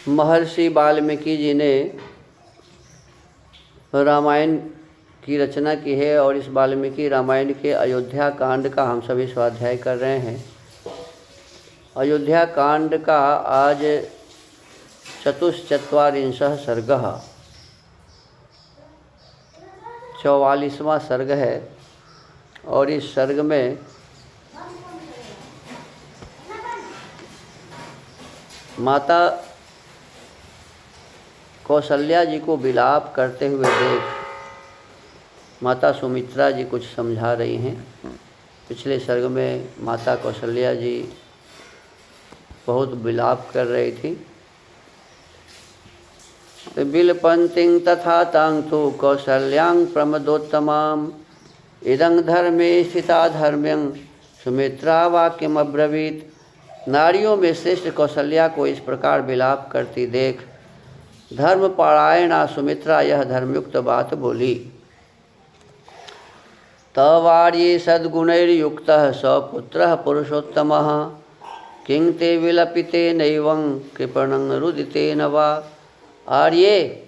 महर्षि वाल्मीकि जी ने रामायण की रचना की है और इस वाल्मीकि रामायण के अयोध्या कांड का हम सभी स्वाध्याय कर रहे हैं। अयोध्या कांड का आज चतुश्चत्वारिंशः सर्गः 44वां सर्ग है और इस सर्ग में माता कौशल्या जी को विलाप करते हुए देख माता सुमित्रा जी कुछ समझा रही हैं। पिछले सर्ग में माता कौशल्या जी बहुत विलाप कर रही थी। बिलपन्तिं तथा तां तु कौशल्यां प्रमदोत्तमां इदं धर्मे स्थिता धर्म्यं सुमित्रा वाक्यम अब्रवीत। नारियों में श्रेष्ठ कौशल्या को इस प्रकार विलाप करती देख धर्मपरायणा सुमित्रा यह धर्मयुक्त बात बोली। तवार्ये सद्गुणैर्युक्तः सपुत्रः पुरुषोत्तमः किं ते विलपिते नैवं कृपणं रुदितेन वा। आर्ये,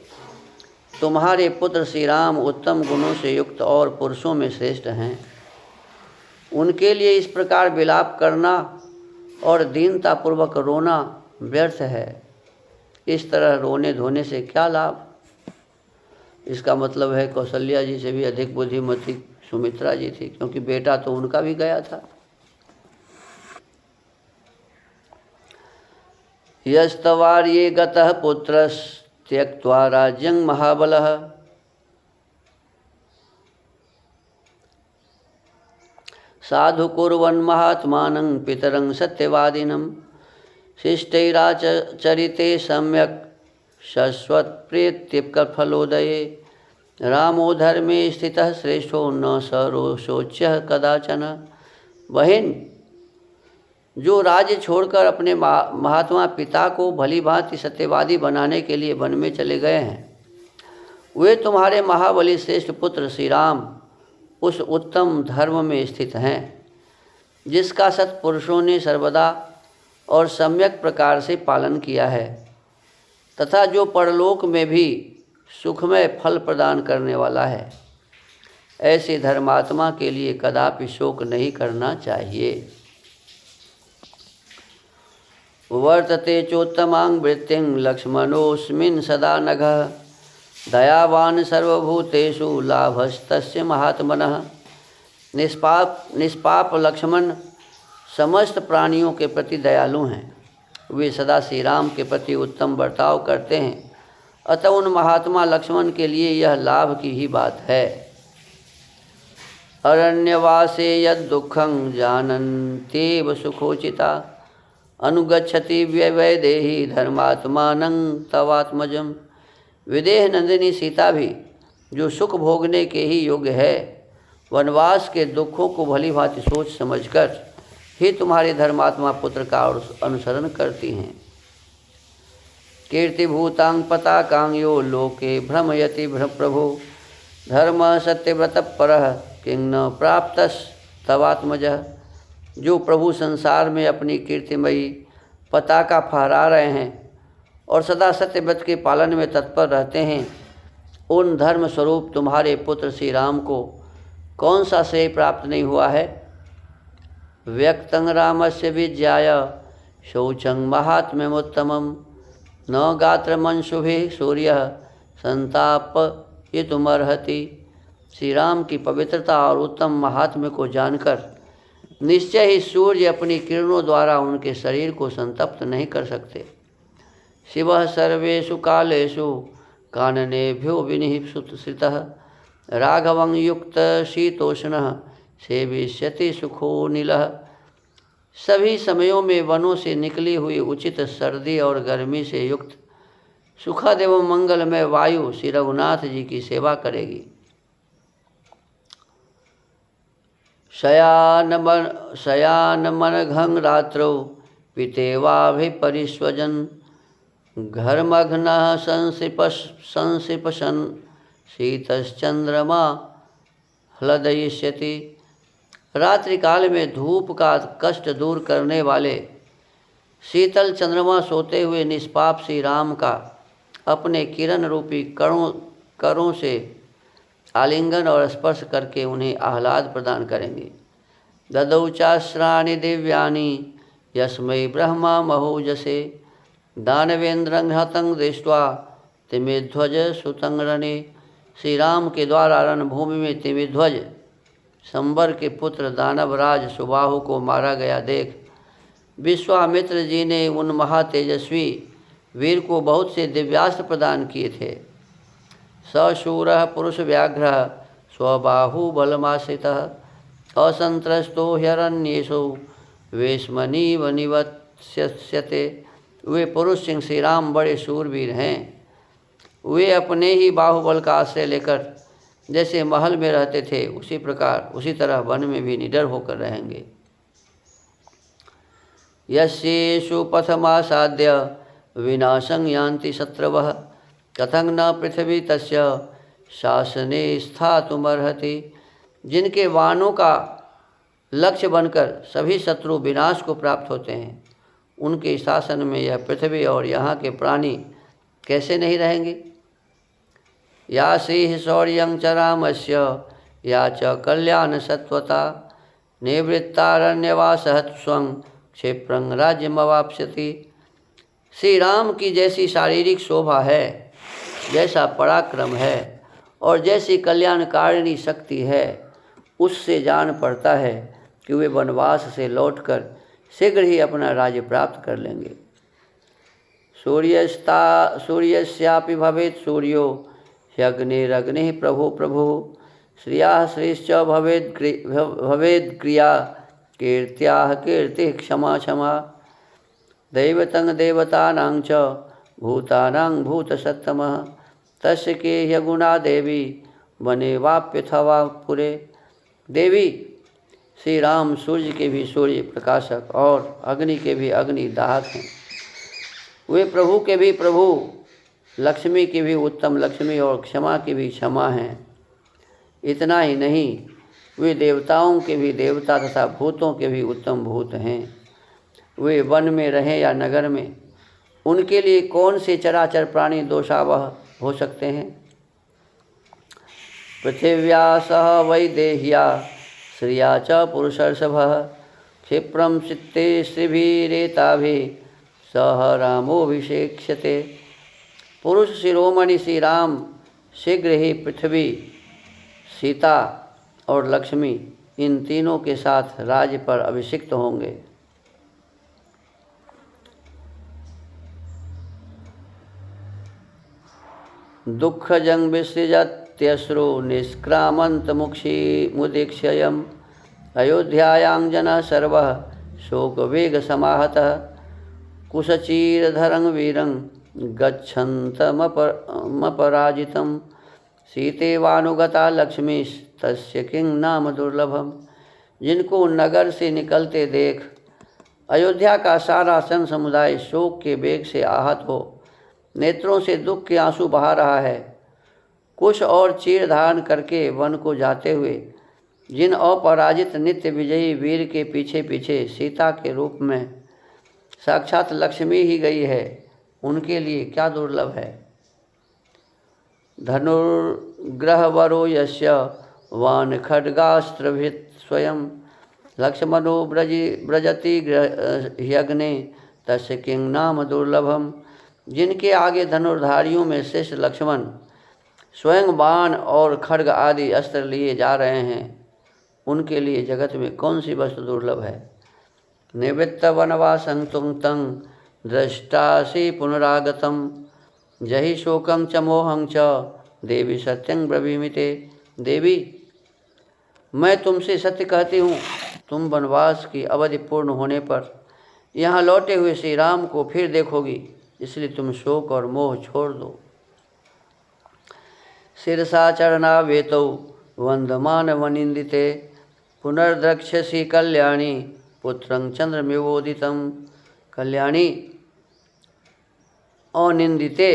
तुम्हारे पुत्र श्री राम उत्तम गुणों से युक्त और पुरुषों में श्रेष्ठ हैं। उनके लिए इस प्रकार विलाप करना और दीनतापूर्वक रोना व्यर्थ है। इस तरह रोने धोने से क्या लाभ। इसका मतलब है कौशल्या जी से भी अधिक बुद्धिमती सुमित्रा जी थी, क्योंकि बेटा तो उनका भी गया था। यस्तवार्ये गतः पुत्रस्त्यक्त्वा राज्यं महाबलः साधु कुर्वन् महात्मानं पितरं सत्यवादिनं शिष्टैराचरिते सम्यक् शश्वत्प्रीत्यफलोदये रामो धर्मे स्थितः श्रेष्ठो न सरोषोच्यः कदाचन। बहन, जो राज्य छोड़कर अपने महात्मा पिता को भली भांति सत्यवादी बनाने के लिए वन में चले गए हैं, वे तुम्हारे महाबली श्रेष्ठ पुत्र श्री राम उस उत्तम धर्म में स्थित हैं जिसका सत्पुरुषों ने सर्वदा और सम्यक प्रकार से पालन किया है, तथा जो परलोक में भी सुखमय फल प्रदान करने वाला है। ऐसे धर्मात्मा के लिए कदापि शोक नहीं करना चाहिए। वर्तते चोत्तमां वृत्तिं लक्ष्मणोऽस्मिन् सदा नघः दयावान सर्वभूतेषु लाभस्तस्य महात्मनः। निष्पाप लक्ष्मण समस्त प्राणियों के प्रति दयालु हैं। वे सदा श्री राम के प्रति उत्तम बर्ताव करते हैं, अतः उन महात्मा लक्ष्मण के लिए यह लाभ की ही बात है। अरण्यवासे यद दुःखं जानन्त्येव सुखोचिता अनुगच्छति वैदेही धर्मात्मानं तवात्मजम्। विदेह नंदिनी सीता भी जो सुख भोगने के ही योग्य है, वनवास के दुखों को भली भांति सोच समझकर ही तुम्हारे धर्मात्मा पुत्र का अनुसरण करती हैं। कीर्तिभूतां पताकां यो लोके भ्रमयति प्रभो धर्म सत्यव्रत परः किं न प्राप्तस्तवात्मजः। जो प्रभु संसार में अपनी कीर्तिमयी पताका फहरा रहे हैं और सदा सत्यव्रत के पालन में तत्पर रहते हैं, उन धर्म स्वरूप तुम्हारे पुत्र श्री राम को कौन सा श्रेय प्राप्त नहीं हुआ है। व्यक्तं रामस्य विज्ञाय शौचं महात्म्यमुत्तमं न गात्रमंशुभिः सूर्यः संतापयितुमर्हति। श्री राम की पवित्रता और उत्तम महात्म्य को जानकर निश्चय ही सूर्य अपनी किरणों द्वारा उनके शरीर को संतप्त नहीं कर सकते। शिवः सर्वेषु कालेषु काननेभ्यो विनिःश्रितः राघवं युक्त शीतोष्णः सेविष्यति सुखोनिलः। सभी समयों में वनों से निकली हुई उचित सर्दी और गर्मी से युक्त सुखद एवं मंगलमय वायु श्री रघुनाथ जी की सेवा करेगी। शयानमनघं रात्रौ पितेवाभिपरिष्वजन् घर्मघ्नः संसिपशन् शीतश्चंद्रमा ह्लादयिष्यति। रात्रि काल में धूप का कष्ट दूर करने वाले शीतल चंद्रमा सोते हुए निष्पाप श्री राम का अपने किरण रूपी करों से आलिंगन और स्पर्श करके उन्हें आह्लाद प्रदान करेंगे। ददौ चास्राणि दिव्यानि यस्मै ब्रह्मा महोजसे दानवेन्द्रं हतं दृष्ट्वा तिमिध्वज सुतं रणे। श्री राम के द्वारा रणभूमि में तिमिध्वज संबर के पुत्र दानवराज सुबाहु को मारा गया देख विश्वामित्र जी ने उन महातेजस्वी वीर को बहुत से दिव्यास्त्र प्रदान किए थे। सशूरः पुरुष व्याघ्र स्वबाहु बलमाश्रितः असंत्रस्तो ह्यरण्येषु वेश्मनीव निवत्स्यते। वे पुरुष सिंह श्री राम बड़े शूरवीर हैं। वे अपने ही बाहुबल का आश्रय लेकर जैसे महल में रहते थे उसी तरह वन में भी निडर होकर रहेंगे। यस्येषु पथमासाद्य विनाशं यान्ति शत्रवः कथं न पृथ्वी तस्य शासने स्थातुमर्हति। जिनके वाणों का लक्ष्य बनकर सभी शत्रु विनाश को प्राप्त होते हैं, उनके शासन में यह पृथ्वी और यहाँ के प्राणी कैसे नहीं रहेंगे। या श्री शौर्यं च रामस्य या च कल्याण सत्वता निवृत्तारण्यवासः स्वं क्षिप्रं राज्यमवाप्स्यति। श्री राम की जैसी शारीरिक शोभा है, जैसा पराक्रम है और जैसी कल्याणकारिणी शक्ति है, उससे जान पड़ता है कि वे वनवास से लौटकर शीघ्र ही अपना राज्य प्राप्त कर लेंगे। सूर्यस्यापि भवेत् सूर्यो ह्यग्निरग्निः प्रभो प्रभो श्रियः श्रीश्च भवेद् क्रिया कीर्त्याः कीर्तिः क्षमा क्षमा। दैवतं देवतानां च भूतानां भूतसत्तमः तस्य के ह्यगुणा देवी वने वाप्यथवा पुरे। देवी श्री राम सूर्य के भी सूर्य प्रकाशक और अग्नि के भी अग्नि दाहक हैं। वे प्रभु के भी प्रभु, लक्ष्मी की भी उत्तम लक्ष्मी और क्षमा की भी क्षमा हैं। इतना ही नहीं, वे देवताओं के भी देवता तथा भूतों के भी उत्तम भूत हैं। वे वन में रहें या नगर में, उनके लिए कौन से चराचर प्राणी दोषावह हो सकते हैं। पृथिव्या सह वैदेह्या श्रिया च पुरुषर्षभः क्षिप्रं चित्ते श्रीभिरेताभिः सह रामोऽभिषेक्ष्यते। पुरुष शिरोमणि श्री राम शीघ्र ही पृथ्वी, सीता और लक्ष्मी इन तीनों के साथ राज्य पर अभिषिक्त होंगे। दुःखजं विसृजत्यश्रु निष्क्रामन्त मुदीक्ष्ययम् अयोध्यायां जनः सर्वः शोकवेगसमाहतः कुशचीरधरं वीरं गच्छन्तमपराजितं सीतेवानुगता लक्ष्मीस्तस्य किं नाम दुर्लभम। जिनको नगर से निकलते देख अयोध्या का सारा सन समुदाय शोक के वेग से आहत हो नेत्रों से दुख के आंसू बहा रहा है। कुश और चीर धारण करके वन को जाते हुए जिन अपराजित नित्य विजयी वीर के पीछे पीछे सीता के रूप में साक्षात लक्ष्मी ही गई है, उनके लिए क्या दुर्लभ है। धनुर्ग्रहवरो यस्य वान खड्गास्त्रभित् स्वयं लक्ष्मणो ब्रजति ह्यग्ने तस्य किं नाम दुर्लभम। जिनके आगे धनुर्धारियों में श्रेष्ठ लक्ष्मण स्वयं बाण और खड्ग आदि अस्त्र लिए जा रहे हैं, उनके लिए जगत में कौन सी वस्तु दुर्लभ है। निवृत्त वनवासं तुं तं दृष्टासि पुनरागतम जहि शोकं च मोहं च देवी सत्यं ब्रवीमिते। देवी, मैं तुमसे सत्य कहती हूँ, तुम वनवास की अवधि पूर्ण होने पर यहाँ लौटे हुए श्री राम को फिर देखोगी, इसलिए तुम शोक और मोह छोड़ दो। शिरसा चरणावेतौ वंदमान वनिंदिते पुनर्द्रक्ष्यसि कल्याणी पुत्रं चंद्रमिवोदितं। कल्याणी, अनिंदिते,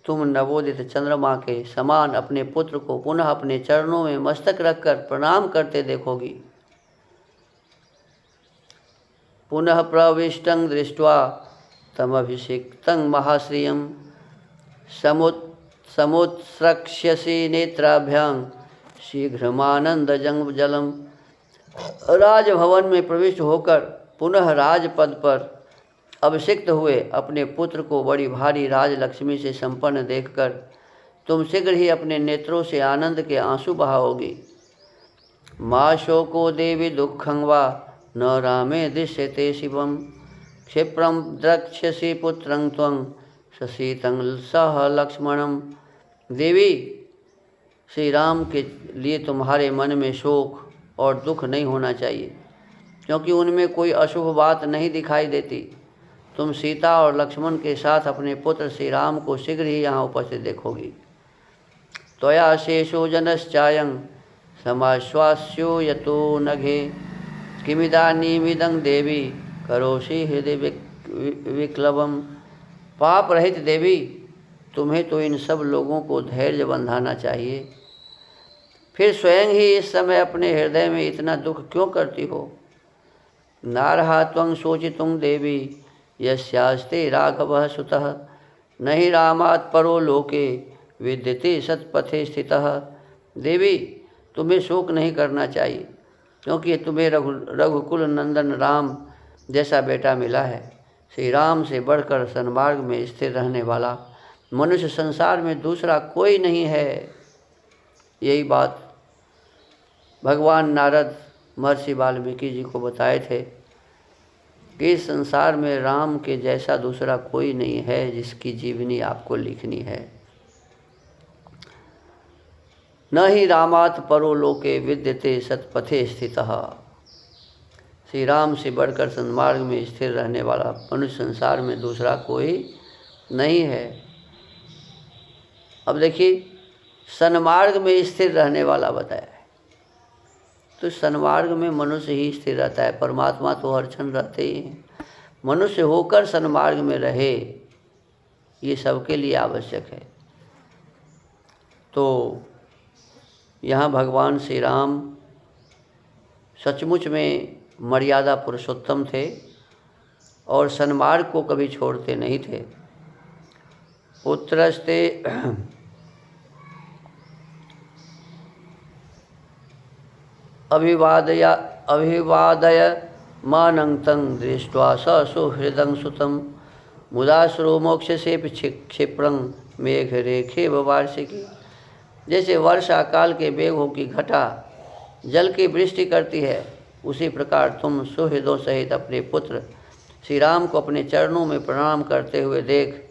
तुम नवोदित चंद्रमा के समान अपने पुत्र को पुनः अपने चरणों में मस्तक रखकर प्रणाम करते देखोगी। पुनः प्रविष्टं दृष्ट्वा तमभिषिक्तं महाश्रियं समुत्स्रक्ष्यसि नेत्राभ्यां शीघ्रमानंदजं जलम। राजभवन में प्रविष्ट होकर पुनः राजपद पर अभिषिक्त हुए अपने पुत्र को बड़ी भारी राजलक्ष्मी से संपन्न देखकर तुम शीघ्र ही अपने नेत्रों से आनंद के आंसू बहाओगी। माँ शोको देवी दुखं वा न रामे दृश्यते शिवम क्षिप्रं द्रक्ष्यसि पुत्रं त्वं ससीतं सह लक्ष्मणम। देवी, श्री राम के लिए तुम्हारे मन में शोक और दुख नहीं होना चाहिए, क्योंकि उनमें कोई अशुभ बात नहीं दिखाई देती। तुम सीता और लक्ष्मण के साथ अपने पुत्र श्री राम को शीघ्र ही यहाँ उपस्थित देखोगी। त्वया शेषो जनश्चायं समाश्वास्यो यतो नघे किमिदानीमिदं देवी करोषि हृदय विक्लवम। पाप रहित देवी, तुम्हें तो इन सब लोगों को धैर्य बंधाना चाहिए, फिर स्वयं ही इस समय अपने हृदय में इतना दुख क्यों करती हो। नारहा त्वं शोचितुं देवी यस्यास्ते राघवः सुतः नहि रामात् परो लोके विद्यते सत्पथे स्थितः। देवी, तुम्हें शोक नहीं करना चाहिए, क्योंकि तुम्हें रघुकुल नंदन राम जैसा बेटा मिला है। श्री राम से बढ़कर सन्मार्ग में स्थिर रहने वाला मनुष्य संसार में दूसरा कोई नहीं है। यही बात भगवान नारद महर्षि वाल्मीकि जी को बताए थे कि इस संसार में राम के जैसा दूसरा कोई नहीं है जिसकी जीवनी आपको लिखनी है। न ही रामात् परो लोके विद्यते सत्पथे स्थितः। श्री राम से बढ़कर सन्मार्ग में स्थिर रहने वाला मनुष्य संसार में दूसरा कोई नहीं है। अब देखिए, सन्मार्ग में स्थिर रहने वाला बताया है, तो सन्मार्ग में मनुष्य ही स्थिर रहता है, परमात्मा तो हर क्षण रहते ही हैं। मनुष्य होकर सन्मार्ग में रहे, ये सबके लिए आवश्यक है। तो यहाँ भगवान श्री राम सचमुच में मर्यादा पुरुषोत्तम थे और सन्मार्ग को कभी छोड़ते नहीं थे। पुत्रस्ते अभिवादय मानं तं दृष्ट्वा स सुहृदं सुतं मुदाश्रु मोक्षसे क्षिप्रं मेघरेखे वार्षिकी। जैसे वर्षा काल के मेघों की घटा जल की वृष्टि करती है, उसी प्रकार तुम सुहृदों सहित अपने पुत्र श्री राम को अपने चरणों में प्रणाम करते देख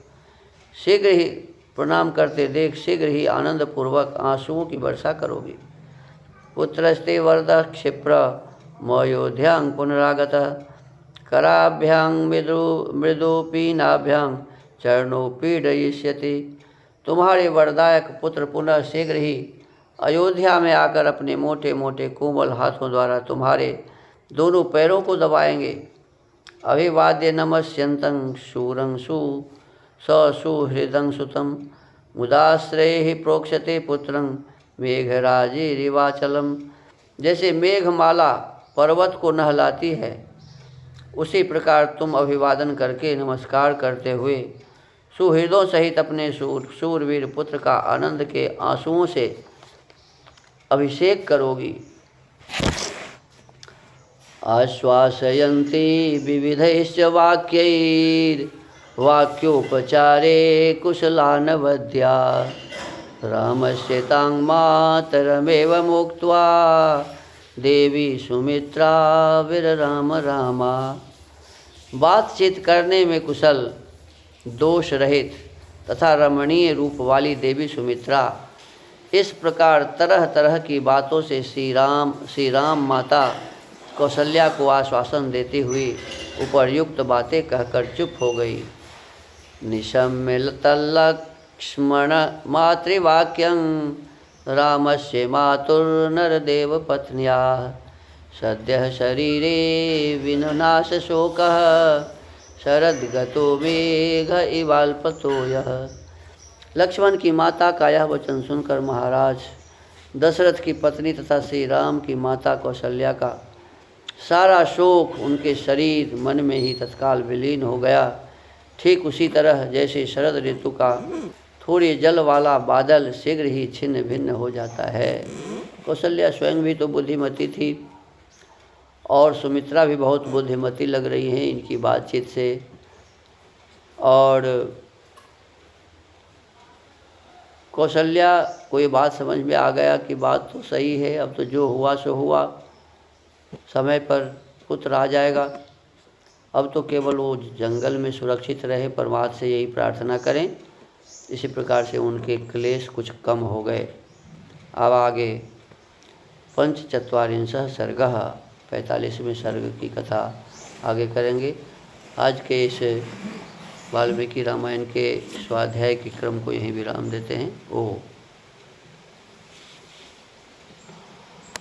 शीघ्र ही आनंद पूर्वक आंसुओं की वर्षा करोगी। पुत्रस्ते वरदः क्षिप्र मयोध्यां पुनरागतः कराभ्यां मृदुपीनाभ्यां चरणों पीडयिष्यति। तुम्हारे वरदायक पुत्र पुनः शीघ्र ही अयोध्या में आकर अपने मोटे मोटे कोमल हाथों द्वारा तुम्हारे दोनों पैरों को दबाएंगे। अभिवाद्य नमस्यन्तं शूरं सुहृदं सुतं मुदाश्रये प्रोक्षते पुत्रं मेघराजिरिवाचलम। जैसे मेघमाला पर्वत को नहलाती है, उसी प्रकार तुम अभिवादन करके नमस्कार करते हुए सुहृदों सहित अपने शूरवीर पुत्र का आनंद के आंसुओं से अभिषेक करोगी। आश्वासयन्ति विविधैश्च वाक्योपचारे कुशलानवद्या रामस्य तां मातरमेव मुक्त्वा देवी सुमित्रा विरराम रामा। बातचीत करने में कुशल, दोष रहित तथा रमणीय रूप वाली देवी सुमित्रा इस प्रकार तरह तरह की बातों से श्री राम माता कौशल्या को आश्वासन देती हुई उपर्युक्त बातें कहकर चुप हो गई। निशम्य तल्लक्ष्मण मातृवाक्यं रामस्य मातुर्नरदेव पत्न्या सद्यः शरीरे विनुनाश शोकः शरद्गतो मेघ इवाल्पतो यः। लक्ष्मण की माता का यह वचन सुनकर महाराज दशरथ की पत्नी तथा श्री राम की माता कौशल्या का सारा शोक उनके शरीर मन में ही तत्काल विलीन हो गया। ठीक उसी तरह जैसे शरद ऋतु का थोड़े जल वाला बादल शीघ्र ही छिन्न भिन्न हो जाता है। कौशल्या स्वयं भी तो बुद्धिमती थी और सुमित्रा भी बहुत बुद्धिमती लग रही हैं इनकी बातचीत से। और कौशल्या को ये बात समझ में आ गया कि बात तो सही है, अब तो जो हुआ सो हुआ, समय पर पुत्र आ जाएगा। अब तो केवल वो जंगल में सुरक्षित रहे, परमात्मा से यही प्रार्थना करें। इसी प्रकार से उनके क्लेश कुछ कम हो गए। अब आगे पंचचत्वारिंशः सर्गः 45वें सर्ग की कथा आगे करेंगे। आज के इस वाल्मीकि रामायण के स्वाध्याय के क्रम को यहीं विराम देते हैं। ओम।